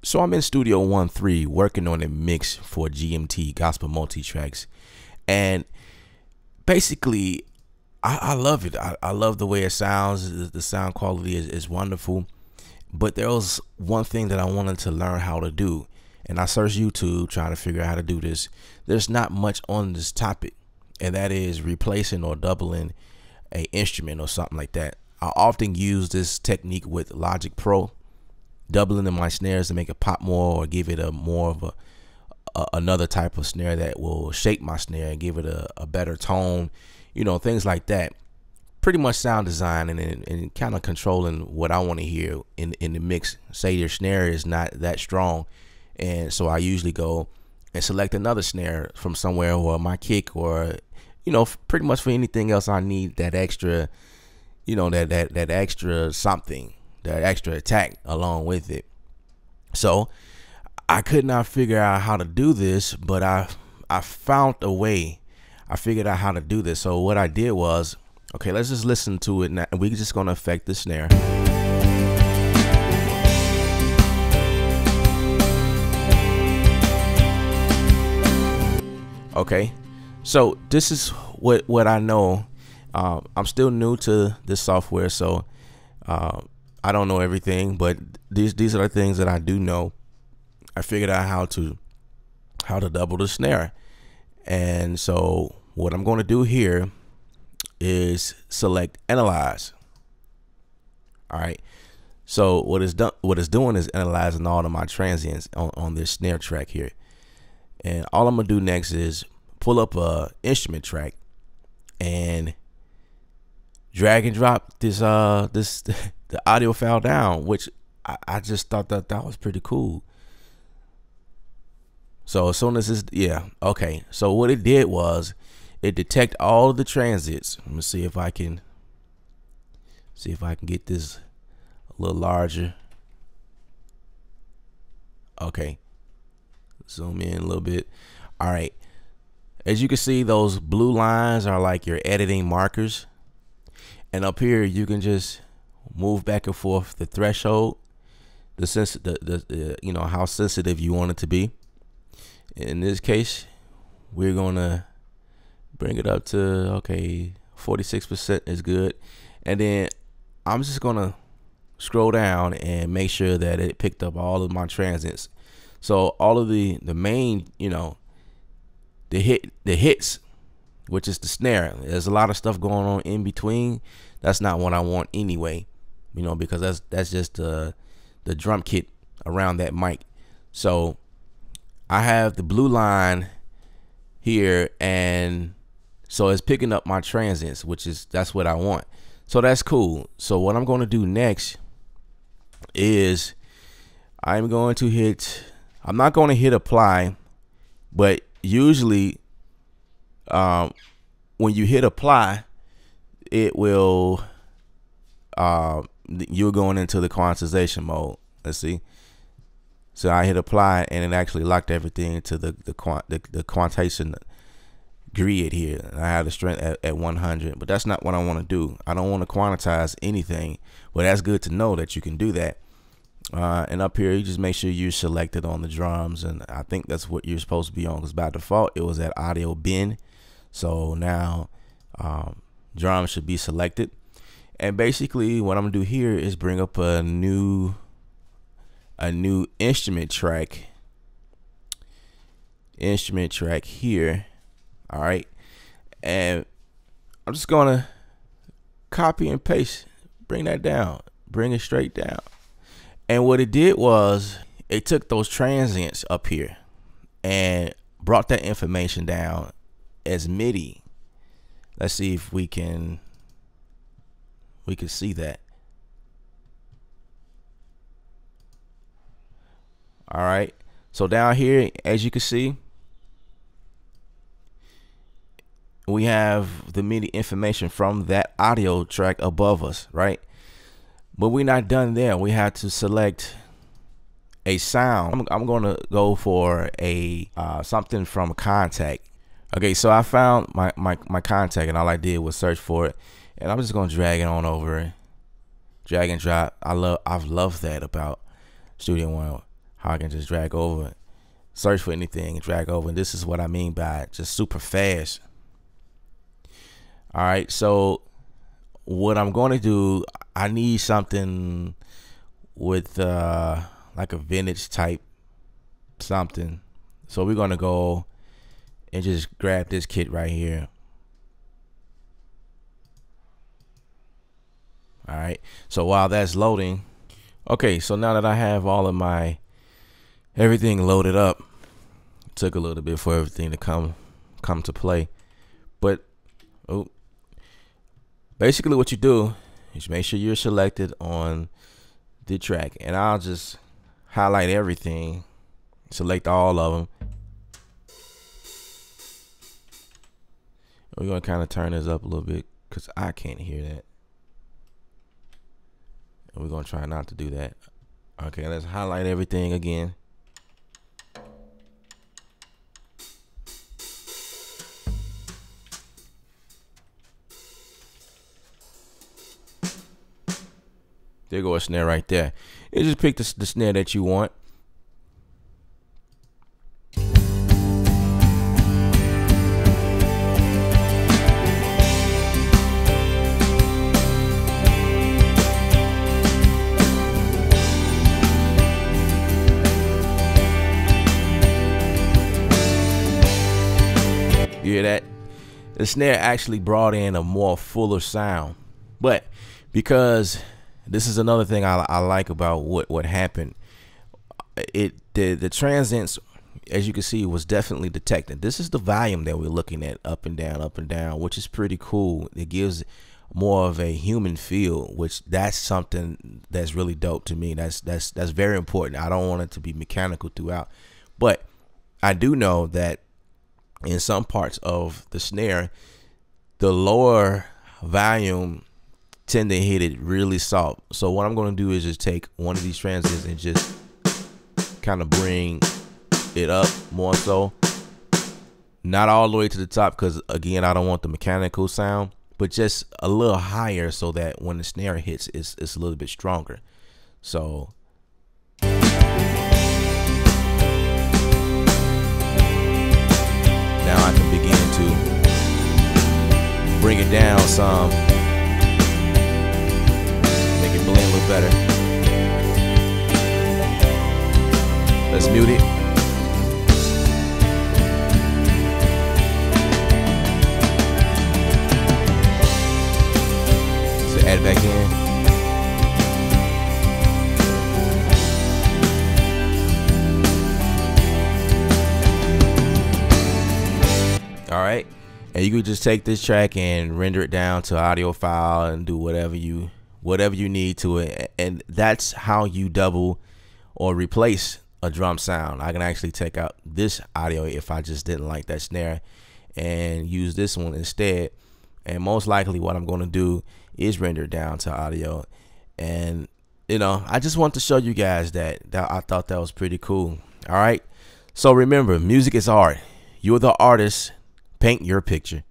So I'm in Studio One 3 working on a mix for GMT Gospel Multitracks, and basically I love it. I love the way it sounds. The sound quality is wonderful. But there was one thing that I wanted to learn how to do, and I searched YouTube trying to figure out how to do this. There's not much on this topic, and that is replacing or doubling a instrument or something like that. I often use this technique with Logic Pro, doubling in my snares to make it pop more or give it a more of another type of snare that will shape my snare and give it a better tone, things like that. Pretty much sound design and kind of controlling what I want to hear in the mix. Say your snare is not that strong, and so I usually go and select another snare from somewhere, or my kick, or pretty much for anything else I need that extra, that extra something, that extra attack along with it. So I could not figure out how to do this, but I found a way. I figured out how to do this. So what I did was, okay, let's just listen to it now. We're just gonna affect the snare. Okay, so this is what I know. I'm still new to this software, so I don't know everything, but these are the things that I do know. I figured out how to double the snare, and so what I'm going to do here is select analyze. All right, so what it's doing is analyzing all of my transients on this snare track here, and all I'm gonna do next is pull up a instrument track and drag and drop this the audio file down, which I just thought that was pretty cool. So as soon as this, okay, so what it did was it detect all of the transits. Let me see if I can get this a little larger. Okay, zoom in a little bit. All right, as you can see, those blue lines are like your editing markers, and up here you can just move back and forth the threshold, the how sensitive you want it to be. In this case, we're gonna bring it up to, okay, 46% is good, and then I'm just gonna scroll down and make sure that it picked up all of my transients. So all of the main, the hits, which is the snare. There's a lot of stuff going on in between. That's not what I want anyway, because that's just the drum kit around that mic. So I have the blue line here, and so it's picking up my transients, that's what I want. So that's cool. So what I'm going to do next is I'm not going to hit apply, but usually when you hit apply, it will you're going into the quantization mode. Let's see. So I hit apply, and it actually locked everything to the quantization grid here. I have the strength at 100, but that's not what I want to do. I don't want to quantize anything, but that's good to know that you can do that. And up here, you just make sure you're selected on the drums, and I think that's what you're supposed to be on, because by default it was at audio bin. So now drums should be selected, and basically what I'm gonna do here is bring up a new instrument track here. All right, and I'm just gonna copy and paste, bring that down, bring it straight down. And what it did was it took those transients up here and brought that information down as MIDI. Let's see if we can see that. All right, so down here, as you can see, we have the MIDI information from that audio track above us, right? But we're not done there. We have to select a sound. I'm going to go for a something from Kontakt. Okay, so I found my Kontakt, and all I did was search for it, and I'm just going to drag it on over, drag and drop. I've loved that about Studio One. how I can just drag over, search for anything and drag over. And this is what I mean by just super fast. All right, so what I'm going to do, I need something with like a vintage type something. So we're going to go and just grab this kit right here. All right, so while that's loading, okay, so now that I have all of my everything loaded up, it took a little bit for everything to come to play, but basically what you do is make sure you're selected on the track, and I'll just highlight everything, select all of them. We're gonna kind of turn this up a little bit because I can't hear that. And we're gonna try not to do that. Okay, let's highlight everything again. There go a snare right there. You just pick the snare that you want. You hear that? The snare actually brought in a more fuller sound, but because this is another thing I like about what happened, the transients, as you can see, was definitely detected. This is the volume that we're looking at, up and down, which is pretty cool. It gives more of a human feel, which that's something that's really dope to me. That's very important. I don't want it to be mechanical throughout, but I do know that in some parts of the snare, the lower volume tend to hit it really soft. So what I'm going to do is just take one of these transients and just kind of bring it up more, so not all the way to the top, because again, I don't want the mechanical sound, but just a little higher so that when the snare hits, it's a little bit stronger. So now I can begin to bring it down some, make it blend a little better. Let's mute it. So add it back in. All right, and you could just take this track and render it down to audio file and do whatever you need to it, and that's how you double or replace a drum sound. I can actually take out this audio if I just didn't like that snare and use this one instead, and most likely what I'm going to do is render it down to audio. And you know, I just want to show you guys that I thought that was pretty cool. All right, so remember, music is art. You're the artist. Paint your picture.